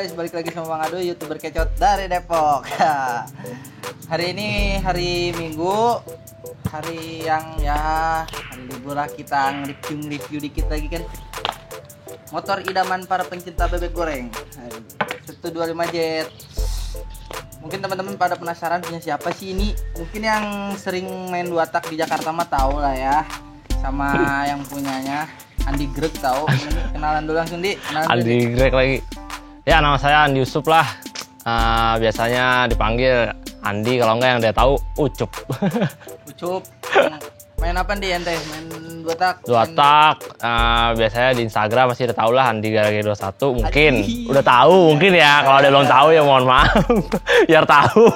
guys, balik lagi sama Bang Ado, YouTuber kecot dari Depok. Hari ini hari Minggu, hari yang hari libur lah, kita nge-review dikit lagi kan. Motor idaman para pencinta bebek goreng, 125 Jet. Mungkin teman-teman pada penasaran punya siapa sih ini? Mungkin yang sering main dua tak di Jakarta mah tahu lah ya. Sama yang punyanya Andi Greg tahu. Kenalan dulu langsung di. Andi Greg lagi. Ya, nama saya Andi Yusuf lah. Biasanya dipanggil Andi, kalau enggak yang dia tahu Ucup. Ucup. Main apa nih ente? Main dua tak? Dua tak. Biasanya di Instagram masih udah tahu lah Andi Garage 21 mungkin. Udah tahu mungkin ya. Kalau ada belum tahu ya mohon maaf. Biar tahu.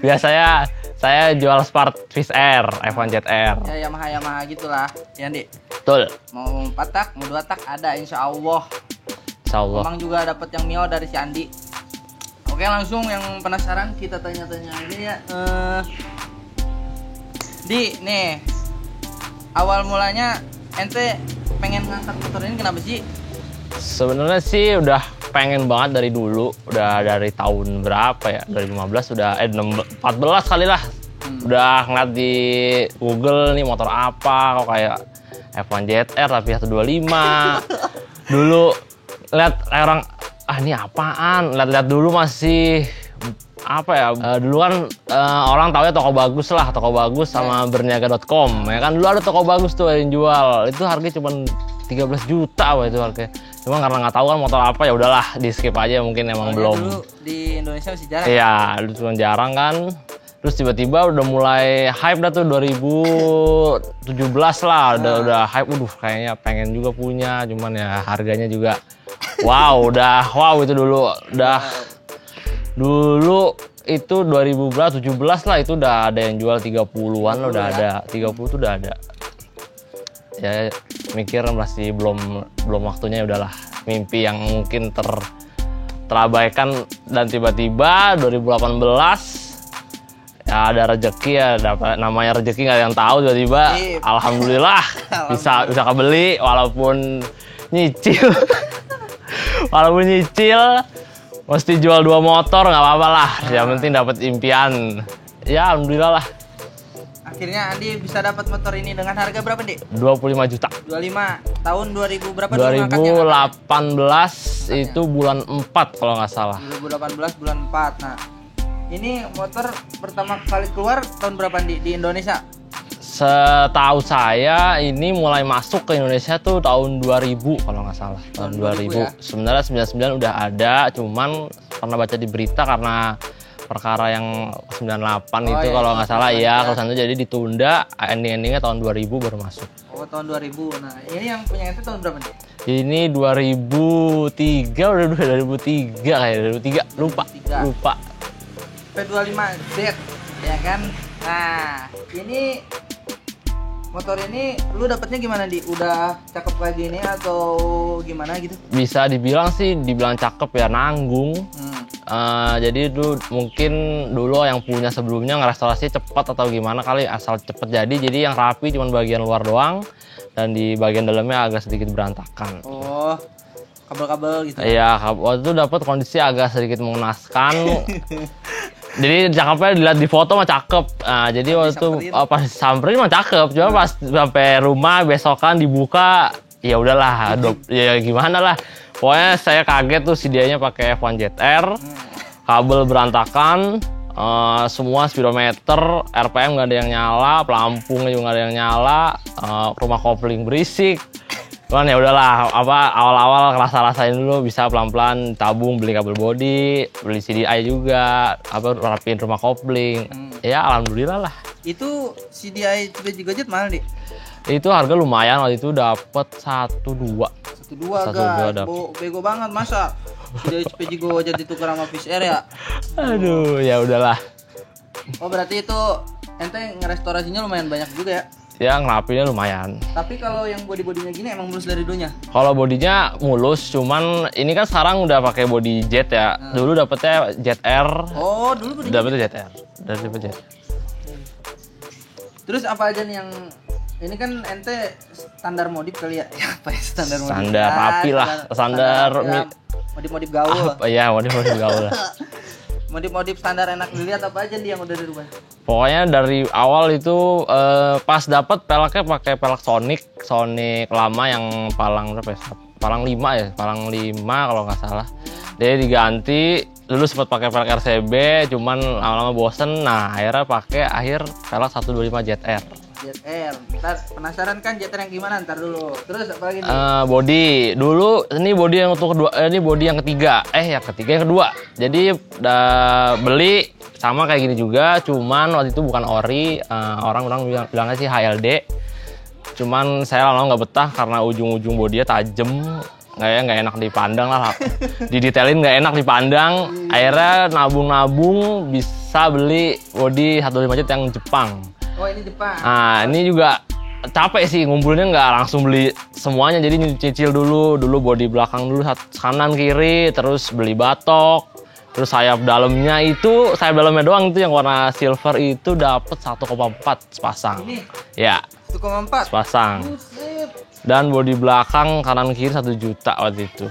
Biasanya saya jual Sport Fish Air, F1 Jet Air. Ya Yamaha gitulah. Ya Andi. Betul. Mau 4 tak, mau 2 tak ada insya Allah. Insya Allah. Emang juga dapat yang Mio dari si Andi. Oke, langsung yang penasaran kita tanya-tanya aja ya. Di nih, awal mulanya ente pengen ngangkat motor ini kenapa sih? Sebenarnya sih udah pengen banget dari dulu, udah dari tahun berapa ya, 2015 udah 14 kali lah. Udah ngeliat di Google nih motor apa, kok kayak F1 Jet Air tapi 125. Dulu lihat orang, ini apaan? Lihat dulu masih apa ya, dulu kan orang tahu ya toko bagus sama berniaga.com ya kan. Dulu ada toko bagus tuh yang jual, itu harganya cuma 13 juta itu harganya. Cuma karena nggak tahu kan motor apa, ya udahlah di skip aja, mungkin emang belum. Dulu di Indonesia masih jarang. Iya, dulu cuma jarang kan. Terus tiba-tiba udah mulai hype dah tuh 2017 lah, udah hype. Kayaknya pengen juga punya, cuman ya harganya juga wow itu dulu itu 2017 lah, itu udah ada yang jual 30-an lah, udah ada 30 tuh udah ada. Ya mikir masih belum waktunya, udahlah, mimpi yang mungkin terabaikan. Dan tiba-tiba 2018 ya ada rezeki, ya dapat, namanya rezeki nggak ada yang tahu, tiba-tiba alhamdulillah bisa kebeli walaupun nyicil. Walaupun nyicil mesti jual 2 motor, nggak apa-apa lah, yang penting dapat impian. Ya alhamdulillah lah. Akhirnya Andi bisa dapat motor ini dengan harga berapa, Dik? 25 juta. 25. Tahun 2000 berapa? 2018 itu bulan 4 kalau nggak salah. 2018 bulan 4. Nah, ini motor pertama kali keluar tahun berapa di Indonesia? Setahu saya ini mulai masuk ke Indonesia tuh tahun 2000 kalau nggak salah. Tahun 2000. Ya? Sebenarnya 99 udah ada, cuman pernah baca di berita karena perkara yang 98 itu kalau nggak salah ya, kalau sana jadi ditunda, endingnya tahun 2000 baru masuk. Oh, tahun 2000. Nah, ini yang punya itu tahun berapa nih? Ini 2003, udah 2003 kayak 2003, lupa. P25Z ya kan. Nah, ini motor ini lu dapetnya gimana, Di? Udah cakep kayak gini atau gimana gitu? Bisa dibilang cakep ya, nanggung. Jadi itu mungkin dulu yang punya sebelumnya ngerestorasi cepat atau gimana kali, asal cepet jadi yang rapi cuman bagian luar doang, dan di bagian dalamnya agak sedikit berantakan. Oh, kabel-kabel gitu. Iya, waktu itu dapat kondisi agak sedikit mengenaskan. Jadi cakepnya dilihat di foto mah cakep. Nah, jadi waktu itu pas samperin mah cakep, cuma pas sampai rumah besokan dibuka, ya udahlah, ya gimana lah. Pokoknya saya kaget tuh, CD-nya pakai F1 Jet Air, kabel berantakan, semua speedometer, RPM nggak ada yang nyala, pelampungnya juga nggak ada yang nyala, rumah kopling berisik. Cuman ya udahlah, awal-awal rasain dulu, bisa pelan-pelan tabung, beli kabel body, beli CDI juga, rapiin rumah kopling. Ya alhamdulillah lah. Itu CDI CPG Gojek mana, Dik? Itu harga lumayan, waktu itu dapat 1.2. 1.2 guys, bego banget masa CDI CPG Gojek ditukar sama Fish Air ya? Aduh, ya udahlah. Oh, berarti itu ente ngerestorasinya lumayan banyak juga ya? Ya, ngerapinya lumayan. Tapi kalau yang body-bodinya gini emang mulus dari dulunya? Kalau bodinya mulus, cuman ini kan sekarang udah pakai body jet ya. Dulu dapetnya Jet Air. Oh, dulu dapetnya Jet Air. Dapet Jet. Terus apa aja nih yang ini kan ente standar modif kali ya? Apa ya standar modif? Standar rapi lah, standar Modif-modif gaul. Iya, modif-modif gaul lah. Modif-modif standar enak dilihat apa aja dia yang udah dirubah? Pokoknya dari awal itu pas dapat peleknya pakai pelek Sonic lama yang palang berapa ya? Palang 5 ya, palang 5 kalau nggak salah. Dia diganti, dulu sempat pakai pelek RCB, cuman lama-lama bosen. Nah, akhirnya pakai pelek 125 ZR. ZR. Ntar penasaran kan ZR yang gimana? Ntar dulu. Terus apa lagi nih? Body. Dulu ini body yang untuk kedua, ini body yang ketiga. Yang kedua. Jadi beli sama kayak gini juga, cuman waktu itu bukan ori. Orang bilangnya sih HLD. Cuman saya lama nggak betah karena ujung-ujung bodinya tajam, nggak enak dipandang lah. Didetailin nggak enak dipandang. Akhirnya nabung bisa beli body 125 jet yang Jepang. Oh, ini Jepang. Nah, ini juga capek sih ngumpulinnya, nggak langsung beli semuanya, jadi nyicil dulu body belakang dulu, kanan kiri, terus beli batok, terus sayap dalamnya doang itu yang warna silver itu dapat 1,4 sepasang. Ini? Ya. 1,4 sepasang. Buset. Dan body belakang kanan kiri 1 juta waktu itu.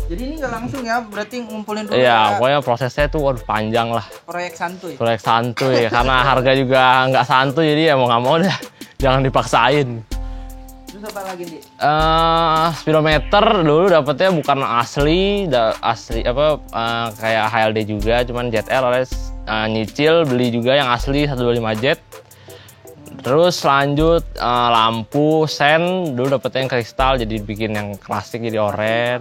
Jadi ini nggak langsung ya, berarti ngumpulin dulu. Iya, pokoknya prosesnya tuh panjang lah. Proyek santuy. Proyek santuy karena harga juga nggak santuy, jadi ya mau nggak mau dah jangan dipaksain. Terus apa lagi nih? Speedometer dulu dapetnya bukan asli kayak HLD juga, cuman ZR alias nyicil beli juga yang asli 125 jet. Terus lanjut lampu sen dulu dapetnya yang kristal, jadi bikin yang klasik jadi oren.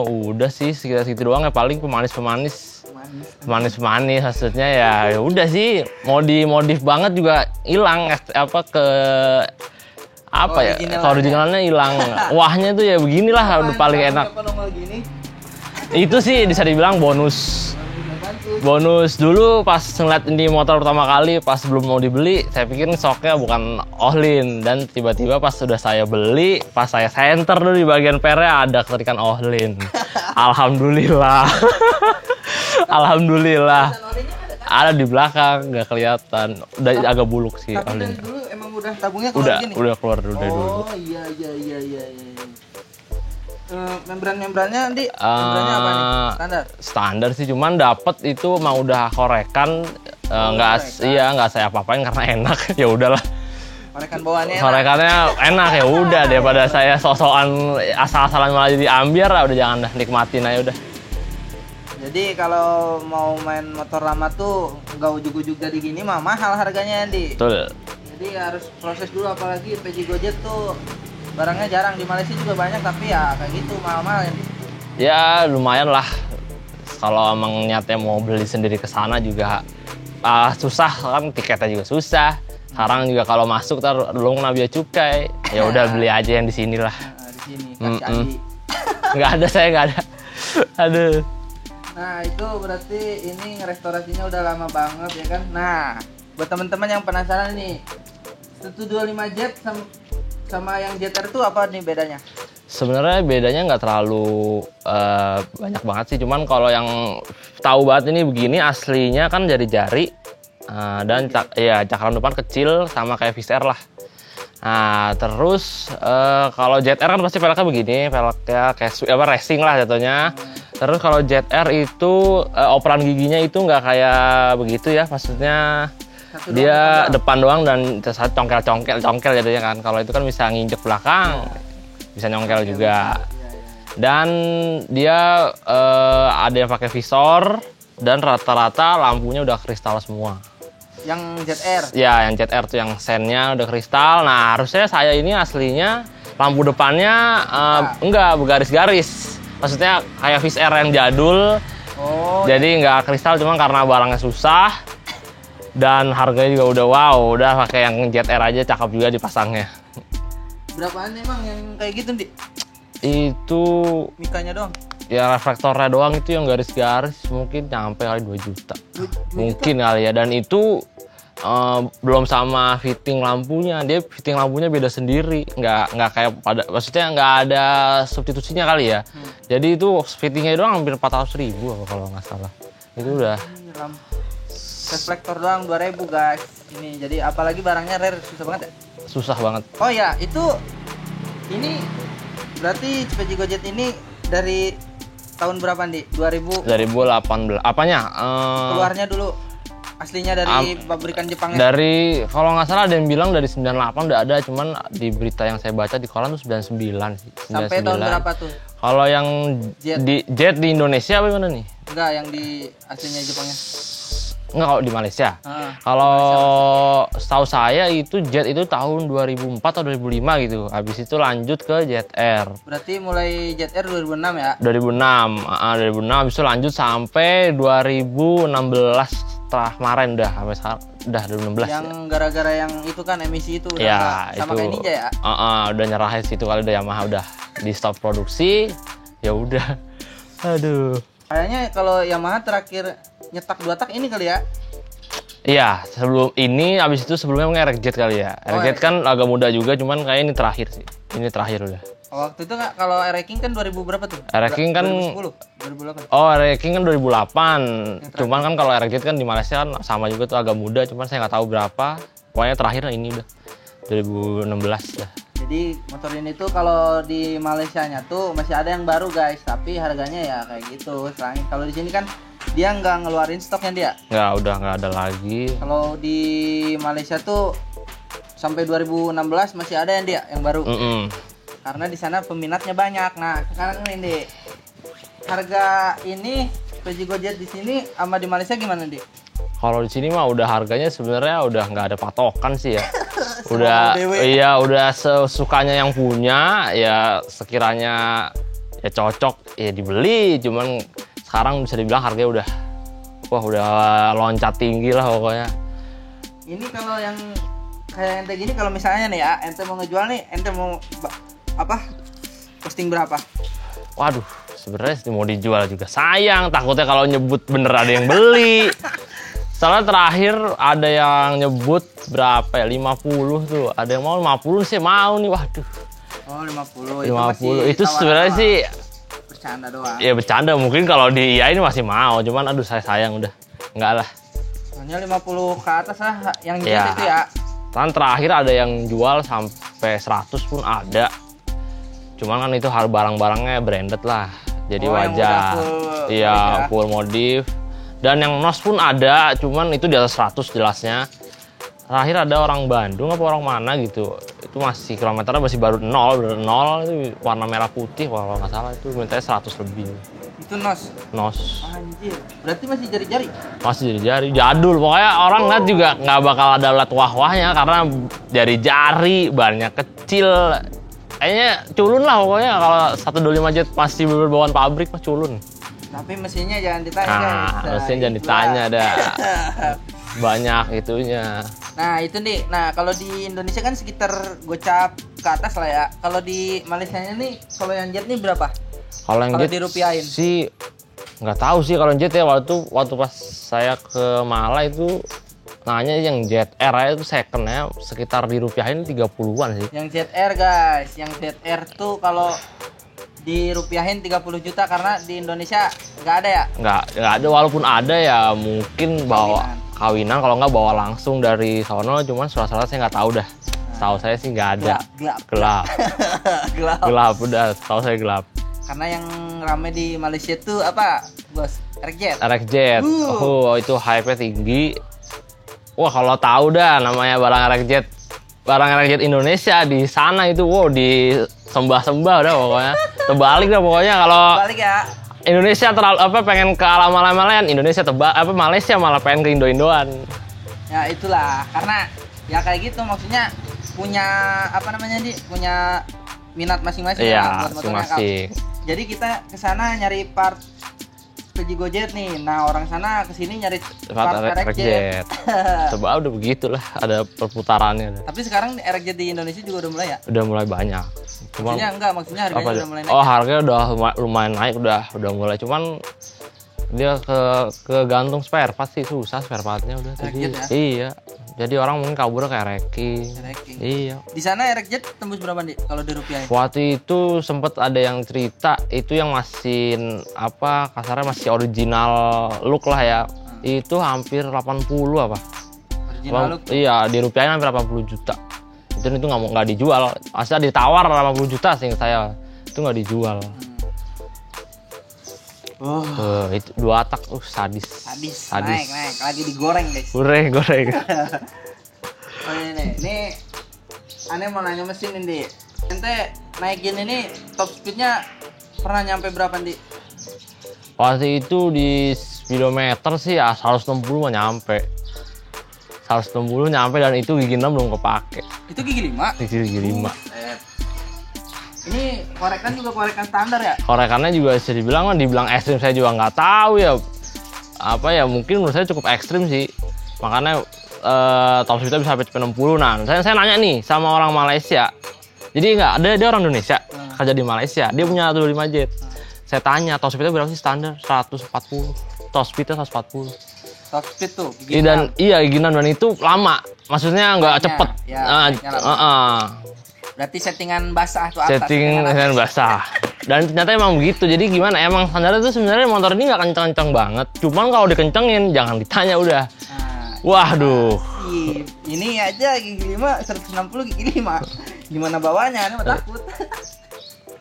Udah sih sekitar segitu doang ya, paling pemanis maksudnya ya udah sih, modif banget juga hilang originalnya hilang. Wahnya tuh ya beginilah udah paling enak. Itu sih bisa dibilang bonus dulu pas ngeliat ini motor pertama kali, pas belum mau dibeli saya pikir soknya bukan Ohlin, dan tiba-tiba pas sudah saya beli, pas saya senter dulu di bagian pernya ada ketikan Ohlin. Alhamdulillah. Alhamdulillah. Ada di belakang, nggak kelihatan, udah agak buluk sih. Tapi dari dulu emang udah tabungnya keluar gini? Udah keluar dulu dari dulu. Oh iya. Membrannya nanti membrannya apa nih? Standar sih, cuman dapat itu mau udah korekan, nggak saya apa-apain karena enak. Ya udahlah. Korekannya enak ya udah, daripada saya sosokan asal-asalan malah jadi ambiar lah, udah jangan dah, nikmatin aja udah. Jadi kalau mau main motor lama tuh nggak ujuk-ujuk jadi gini mah mahal harganya, Andi. Betul. Jadi harus proses dulu, apalagi PJ Gojek tuh barangnya jarang, di Malaysia juga banyak tapi ya kayak gitu mahal-mahal ya. Ya lumayan lah. Kalau emang niatnya mau beli sendiri ke sana juga susah kan, tiketnya juga susah. Sekarang juga kalau masuk belum kena biaya cukai. Ya udah beli aja yang di sini lah. Di sini kasih Andi. Nggak ada, saya nggak ada. Aduh. Nah itu berarti ini restorasinya udah lama banget ya kan. Nah buat teman-teman yang penasaran nih, 125 jet sama yang ZR tuh apa nih bedanya? Sebenarnya bedanya nggak terlalu banyak banget sih, cuman kalau yang tahu banget ini begini aslinya kan jari-jari dan cakram depan kecil sama kayak Fish Air lah. Nah terus kalau ZR kan pasti peleknya begini, peleknya kayak racing lah jatuhnya. Terus kalau ZR itu operan giginya itu nggak kayak begitu ya, maksudnya dia depan doang dan congkel jadinya kan. Kalau itu kan bisa nginjek belakang, bisa nyongkel juga. Dan dia ada yang pakai visor dan rata-rata lampunya udah kristal semua. Yang ZR? Ya, yang ZR tuh yang sennya udah kristal. Nah, harusnya saya ini aslinya lampu depannya enggak bergaris-garis. Maksudnya kayak Fish Air yang jadul. Jadi nggak kristal, cuma karena barangnya susah. Dan harganya juga udah pakai yang ZR aja cakep juga dipasangnya. Berapaan emang yang kayak gitu, Di? Itu mikanya doang? Ya reflektornya doang itu yang garis-garis mungkin nyampe kali 2 juta. Mungkin kali ya, dan itu belum sama fitting lampunya. Dia fitting lampunya beda sendiri, nggak kayak maksudnya nggak ada substitusinya kali ya. Jadi itu fittingnya doang hampir 400.000 kalau nggak salah. Itu udah. Reflektor doang 2.000 guys. Ini jadi apalagi barangnya rare, susah banget ya? Susah banget. Oh ya, itu ini Berarti Speedy Gojet ini dari tahun berapa nih? 2000 2018. Apanya? keluarnya dulu aslinya dari pabrikan Jepangnya. Dari kalau nggak salah ada yang bilang dari 98 udah ada, cuman di berita yang saya baca di koran tuh 99 sih. 99. Sampai tahun berapa tuh? Kalau yang Jet di Indonesia apa gimana nih? Enggak, yang di aslinya Jepangnya. Enggak, kalau di Malaysia. Kalau setahu saya itu Jet itu tahun 2004 atau 2005 gitu. Habis itu lanjut ke Jet Air. Berarti mulai Jet Air 2006 ya? 2006. 2006 habis itu lanjut sampai 2016 setelah kemarin udah sampai sekarang udah 2016. Yang gara-gara yang itu kan emisi itu udah ya, sama itu, kayak Ninja ya? Udah nyerahin situ kali, udah Yamaha udah di stop produksi. Ya udah. Aduh. Kayaknya kalau Yamaha terakhir nyetak 2 tak ini kali ya? Iya, sebelum ini abis itu sebelumnya mungkin RX Jet kali ya. RX Jet kan agak muda juga, cuman kayak ini terakhir sih. Ini terakhir udah. Waktu itu nggak, kalau RX King kan 2000 berapa tuh? RX King kan 2010, 2008. Oh, RX King kan 2008. Cuman kan kalau RX Jet kan di Malaysia kan sama juga tuh agak muda, cuman saya nggak tahu berapa. Pokoknya terakhir ini udah 2016 dah. Jadi motor ini tuh kalau di Malaysianya tuh masih ada yang baru guys, tapi harganya ya kayak gitu. Kalau di sini kan dia nggak ngeluarin stoknya dia. Nggak, udah nggak ada lagi. Kalau di Malaysia tuh sampai 2016 masih ada yang dia yang baru. Karena di sana peminatnya banyak. Nah sekarang ini harga ini Speedy Gojet di sini sama di Malaysia gimana di? Kalau di sini mah udah harganya sebenarnya udah nggak ada patokan sih ya. udah sesukanya yang punya ya, sekiranya ya cocok ya dibeli. Cuman sekarang bisa dibilang harganya udah loncat tinggi lah pokoknya. Ini kalau yang kayak ente gini, kalau misalnya nih ya ente mau ngejual nih, ente mau apa posting berapa? Waduh, sebenarnya mau dijual juga sayang, takutnya kalau nyebut bener ada yang beli. Soalnya terakhir ada yang nyebut berapa ya, 50 tuh. Ada yang mau 50 sih, mau nih, waduh. Oh 50. 50 itu sebenarnya sih bercanda doang. Ya bercanda, mungkin kalau diiyain masih mau, cuman aduh saya sayang udah. Enggak lah. Soalnya 50 ke atas lah yang jual itu ya. Kan terakhir ada yang jual sampai 100 pun ada. Cuman kan itu barang-barangnya branded lah. Jadi wajar. Iya, full modif. Dan yang nos pun ada, cuman itu di atas 100 jelasnya. Terakhir ada orang Bandung apa orang mana gitu. Itu masih kilometernya masih baru 0 itu warna merah putih kalau nggak salah, itu mintanya 100 lebih. Itu nos. Nos. Anjir. Berarti masih jari-jari. Masih jari-jari, jadul. Pokoknya orang lihat juga nggak bakal ada lihat wah-wahnya karena jari-jari, bannya kecil. Kayaknya culun lah pokoknya kalau 125 Jet masih berbawaan pabrik mah culun. Tapi mesinnya jangan ditanya mesinnya jangan ditanya dah. Banyak itunya. Nah itu nih, nah kalau di Indonesia kan sekitar gocap ke atas lah ya. Kalau di Malaysia ini, kalau yang Jet nih berapa? Kalau yang Jet dirupiahin sih nggak tahu sih kalau Jet ya. Waktu pas saya ke Malang itu nanya yang Jet Air aja itu secondnya sekitar dirupiahin 30-an sih. Yang Jet Air guys, yang Jet Air tuh kalau dirupiahin 30 juta karena di Indonesia nggak ada ya? Nggak ada, walaupun ada ya mungkin bawa kawinan, kalau nggak bawa langsung dari sono, cuman surat-surat saya nggak tahu dah. Setahu saya sih nggak ada. Gelap. Gelap udah, setahu saya gelap. Karena yang rame di Malaysia tuh apa, bos? RX Jet. RX Jet. Oh, itu hype-nya tinggi. Wah, kalau tahu dah namanya barang RX Jet. Barang RX Jet Indonesia di sana itu wow, disembah-sembah udah pokoknya. Terbalik dah pokoknya kalau balik ya. Indonesia terlalu pengen ke alam-alaman, Indonesia Malaysia malah pengen ke Indo-Indoan. Ya itulah, karena ya kayak gitu, maksudnya punya punya minat masing-masing. Iya, masing-masing. Jadi kita ke sana nyari part Speedy Gojet nih. Nah, orang sana ke sini nyari part RX Jet. Coba udah begitulah, ada perputarannya. Tapi sekarang RX Jet di Indonesia juga udah mulai ya? Udah mulai banyak. Maksudnya harganya udah mulai naik. Oh, harganya udah lumayan naik, udah mulai, cuman dia ke gantung spare part sih, susah spare partnya udah. Jadi, ya? Iya. Jadi orang mungkin kabur ke RX King. Iya. Di sana RX Jet tembus berapa nih kalau dirupiahin? Waktu itu sempet ada yang cerita itu yang masih kasarnya masih original look lah ya. Itu hampir 80 apa? Original look? Iya, dirupiahin hampir 80 juta. Itu nggak dijual. Aslinya ditawar 80 juta sih saya. itu nggak dijual. Itu 2 tak, sadis. Naik lagi digoreng guys. Goreng. Oh ini aneh mau nanya mesin ini. Ente naikin ini top speednya pernah nyampe berapa Di? Waktu itu di speedometer sih ya 160 mah nyampe. 160 nyampe dan itu gigi 6 belum kepake. Itu gigi 5? Gigi 5. Ini korekan juga korekan standar ya? Korekannya juga bisa dibilang ekstrim, saya juga nggak tahu ya. Apa ya, mungkin menurut saya cukup ekstrim sih. Makanya top speednya bisa sampai 60. Nah, saya nanya nih sama orang Malaysia. Jadi nggak ada, dia orang Indonesia kerja di Malaysia. Dia punya 125 jet. Saya tanya top speednya berapa sih standar? 140. Top speednya 140. Top speed tuh. Gigi 6 dan itu lama. Maksudnya nggak cepet. Ya, berarti settingan basah tuh atas. Settingan basah. Dan ternyata emang begitu. Jadi gimana? Emang standarnya tuh sebenarnya motor ini nggak kenceng-kenceng banget. Cuman kalau dikencengin jangan ditanya udah. Waduh. Ini aja gigi 5 160 gigi 5. Gimana bawanya? Ini takut.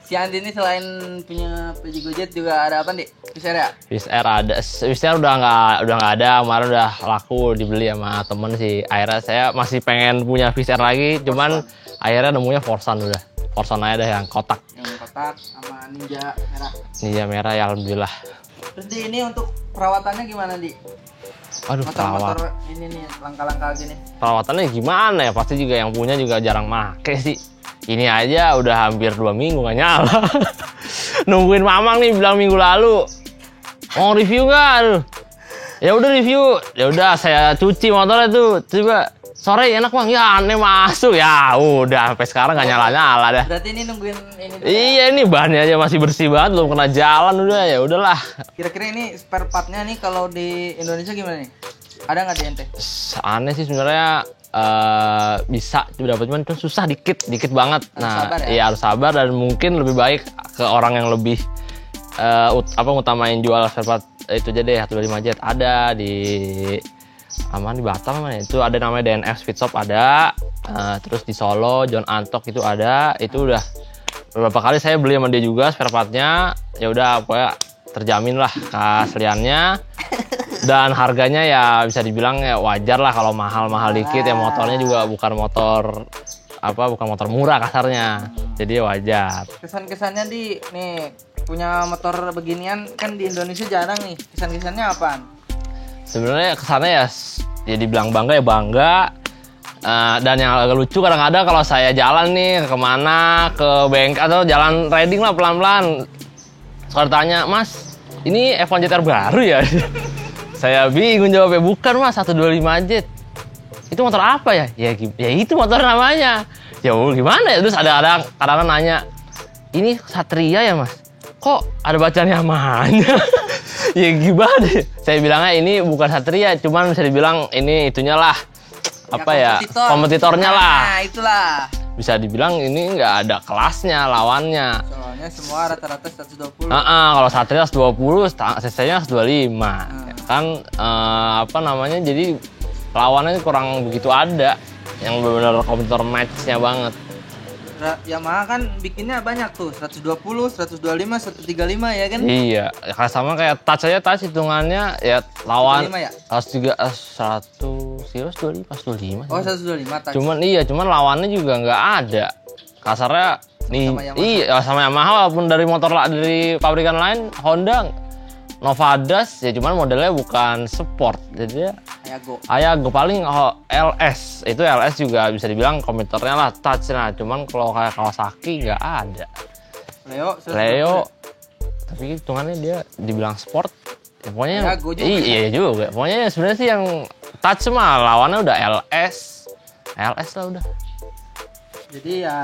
Si Andi ini selain punya PJ Gojek juga ada apa nih? Fish Air ya? Fish Air ada. Fish Air udah nggak ada. Kemarin udah laku dibeli sama temen sih. Akhirnya saya masih pengen punya Fish Air lagi. Cuman akhirnya nemunya Forsan udah. Forsan aja deh yang kotak. Yang kotak sama Ninja merah. Ninja merah ya alhamdulillah. Terus Di ini untuk perawatannya gimana Di? Aduh, motor ini nih langkah-langkah gini. Perawatannya gimana ya? Pasti juga yang punya juga jarang make sih. Ini aja udah hampir 2 minggu nggak nyala. Nungguin Mamang nih bilang minggu lalu. Mau review nggak? Ya udah review. Ya udah saya cuci motornya tuh. Coba sore enak Bang. Ya aneh masuk. Ya udah sampai sekarang nggak nyala-nyala dah. Berarti ini nungguin ini. Iya, ini bannya aja masih bersih banget, belum kena jalan udah. Ya udahlah. Kira-kira ini spare partnya nih kalau di Indonesia gimana nih? Ada nggak di ente? Aneh sih sebenarnya. Bisa dapat, cuman susah dikit banget. Harus sabar dan mungkin lebih baik ke orang yang lebih ngutamain jual spare part itu aja deh. 125 jet ada di di Batam mana itu ada namanya DNF Speed Shop ada. Terus di Solo John Antok itu ada. Itu udah beberapa kali saya beli sama dia juga spare partnya. Ya udah pokoknya terjamin lah keasliannya. Dan harganya ya bisa dibilang ya wajar lah kalau mahal-mahal dikit ya, motornya juga bukan motor murah kasarnya. Jadi wajar. Kesan-kesannya nih punya motor beginian kan di Indonesia jarang nih. Kesan-kesannya apaan? Sebenarnya kesannya ya dibilang bangga ya bangga. Dan yang agak lucu kadang-kadang kalau saya jalan nih kemana, ke bengkel atau jalan riding lah pelan-pelan. Suka tanya, "Mas, ini F1 JTR baru ya?" Saya bingung jawabnya, "Bukan Mas, 125 jet." "Itu motor apa ya?" Ya itu motor namanya. Ya gimana ya? Terus ada kadang-kadang nanya, "Ini Satria ya Mas? Kok ada bacaan Yamahanya?" Ya gimana? Saya bilangnya ini bukan Satria, cuman bisa dibilang ini itunya lah. Kompetitornya lah. Nah, itulah. Bisa dibilang ini nggak ada kelasnya lawannya. Soalnya semua rata-rata 120. Kalau Satria 120, cc-nya 125. Kan jadi lawannya kurang begitu ada yang benar-benar kompetitor match-nya banget. Yamaha kan bikinnya banyak tuh, 120, 125, 135 ya kan? Iya, sama kayak touch aja, touch hitungannya ya lawan 125. Oh, 125 touch. Cuman lawannya juga nggak ada. Kasarnya sama Yamaha walaupun dari motor dari pabrikan lain, Honda Novadas ya cuman modelnya bukan sport. Jadi Ayago paling LS. Itu LS juga bisa dibilang komputernya lah touch. Nah, cuman kalau kayak Kawasaki nggak ada. Leo tapi hitungannya dia dibilang sport. Ya, pokoknya iya juga. Pokoknya sebenarnya sih yang touch mah lawannya udah LS lah udah. Jadi ya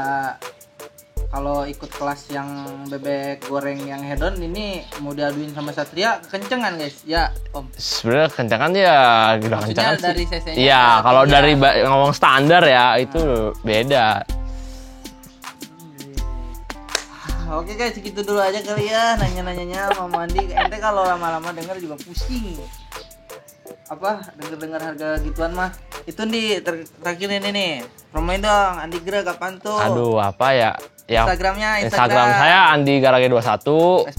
kalau ikut kelas yang bebek goreng yang hedon ini mau diaduin sama Satria kencengan guys ya Om. Sebenarnya kencengan ya udah kencengan dari sih. Iya kalau dari ngomong standar ya itu beda. Oke guys, segitu dulu aja kali ya nanya-nanyanya sama Mandi. Ente kalau lama-lama denger juga pusing. Denger harga gituan mah. Itu terakhir ini nih. Promoin dong Andi Gra kapan tuh? Aduh, apa ya? Ya, Instagram saya Andi Garage 21.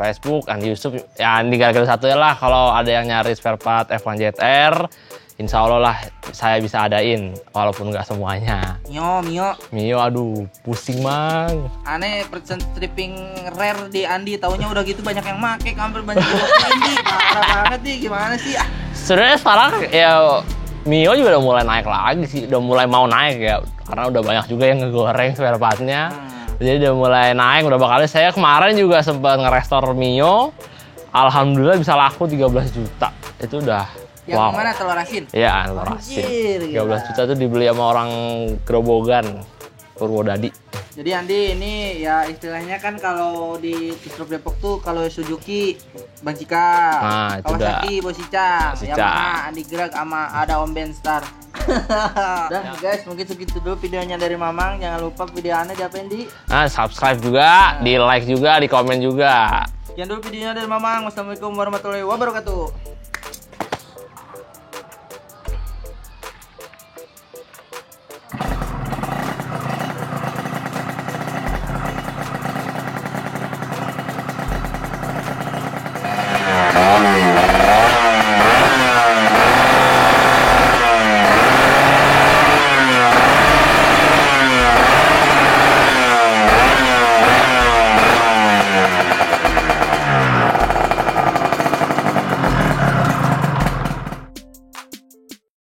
Facebook Andi Yusuf. Ya Andi Garage 21 lah. Kalau ada yang nyari spare part F1 ZR, insya Allah lah saya bisa adain, walaupun nggak semuanya. Mio, aduh pusing mang. Aneh persen stripping rare di Andi, taunya udah gitu banyak yang make, hampir banyak yang Andi. Parah banget nih, gimana sih? Sebenarnya sekarang ya Mio juga udah mulai naik lagi sih, udah mulai mau naik ya, karena udah banyak juga yang ngegoreng spare partnya. Jadi udah mulai naik, udah bakal. Saya kemarin juga sempat nge-restore Mio, alhamdulillah bisa laku 13 juta. Itu udah yang wow. Mana telur asin? Iya, telur asin. 13 juta tuh dibeli sama orang Gerobogan, Purwodadi. Jadi Andi ini ya istilahnya kan kalau di Kistrop Depok tuh kalau Suzuki Bang Cika, Kawasaki Bos Icang, Yamaha Andi Greg sama ada Om Ben Star. Dan guys, mungkin segitu dulu videonya dari Mamang. Jangan lupa videonya diapain di? Subscribe juga, di like juga, di komen juga. Sekian dulu videonya dari Mamang. Wassalamualaikum warahmatullahi wabarakatuh.